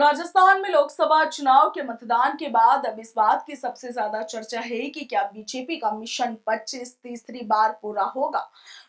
राजस्थान में लोकसभा चुनाव के मतदान के बाद अब इस बात की सबसे ज्यादा चर्चा है कि क्या बीजेपी का मिशन 25 तीसरी बार पूरा होगा।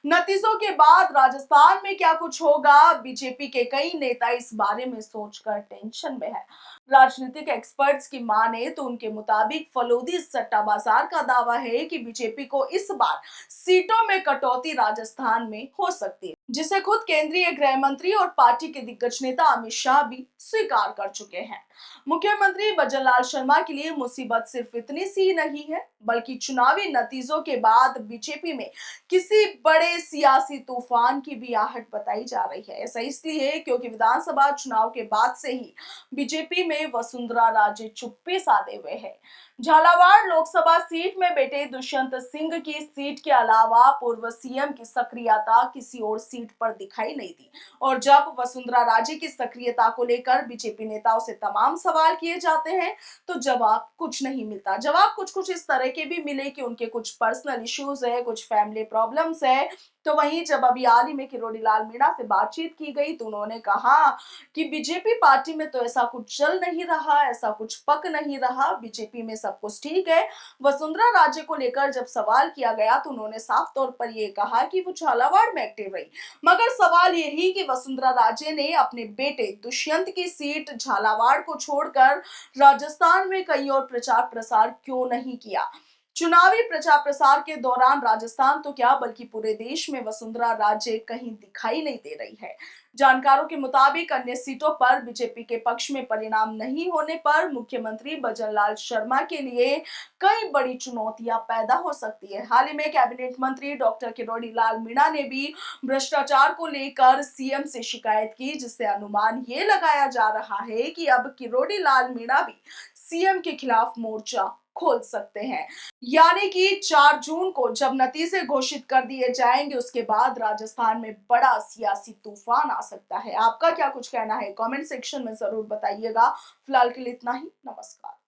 नतीजों के बाद राजस्थान में क्या कुछ होगा, बीजेपी के कई नेता इस बारे में सोचकर टेंशन में है। राजनीतिक एक्सपर्ट्स की माने तो उनके मुताबिक फलोदी सट्टा बाजार का दावा है कि बीजेपी को इस बार सीटों में कटौती राजस्थान में हो सकती है, जिसे खुद केंद्रीय गृह मंत्री और पार्टी के दिग्गज नेता अमित शाह भी स्वीकार कर चुके हैं। मुख्यमंत्री भजनलाल शर्मा के लिए मुसीबत सिर्फ इतनी सी नहीं है, बल्कि चुनावी नतीजों के बाद बीजेपी में किसी बड़े सियासी तूफान की भी आहट बताई जा रही है। ऐसा इसलिए क्योंकि विधानसभा चुनाव के बाद से ही बीजेपी में वसुंधरा राजे चुप्पी साधे हुए है। झालावाड़ लोकसभा सीट में बेटे दुष्यंत सिंह की सीट के अलावा पूर्व सीएम की सक्रियता किसी और सीट पर दिखाई नहीं दी। और जब वसुंधरा राजे की सक्रियता को लेकर बीजेपी नेताओं से तमाम सवाल किए जाते हैं तो जवाब कुछ नहीं मिलता। जवाब कुछ कुछ इस तरह के भी मिले कि उनके कुछ पर्सनल इश्यूज है, कुछ फैमिली प्रॉब्लम्स है। तो वहीं जब अभी हाल ही में किरोड़ी लाल मीणा से बातचीत की गई तो उन्होंने कहा कि बीजेपी पार्टी में तो ऐसा कुछ चल नहीं रहा, ऐसा कुछ पक नहीं रहा, बीजेपी में सब कुछ ठीक है। वसुंधरा राजे को लेकर जब सवाल किया गया तो उन्होंने साफ तौर पर यह कहा कि वो झालावाड़ में एक्टिव रही, मगर सवाल यही कि वसुंधरा राजे ने अपने बेटे दुष्यंत की सीट झालावाड़ को छोड़कर राजस्थान में कहीं और प्रचार प्रसार क्यों नहीं किया। चुनावी प्रचार प्रसार के दौरान राजस्थान तो क्या बल्कि पूरे देश में वसुंधरा राजे कहीं दिखाई नहीं दे रही है। जानकारों के मुताबिक अन्य सीटों पर बीजेपी के पक्ष में परिणाम नहीं होने पर मुख्यमंत्री भजनलाल शर्मा के लिए कई बड़ी चुनौतियां पैदा हो सकती है। हाल ही में कैबिनेट मंत्री डॉक्टर किरोड़ी लाल मीणा ने भी भ्रष्टाचार को लेकर सीएम से शिकायत की, जिससे अनुमान ये लगाया जा रहा है कि अब किरोड़ी लाल मीणा भी सीएम के खिलाफ मोर्चा खोल सकते हैं। यानी कि 4 जून को जब नतीजे घोषित कर दिए जाएंगे उसके बाद राजस्थान में बड़ा सियासी तूफान आ सकता है। आपका क्या कुछ कहना है, कमेंट सेक्शन में जरूर बताइएगा। फिलहाल के लिए इतना ही। नमस्कार।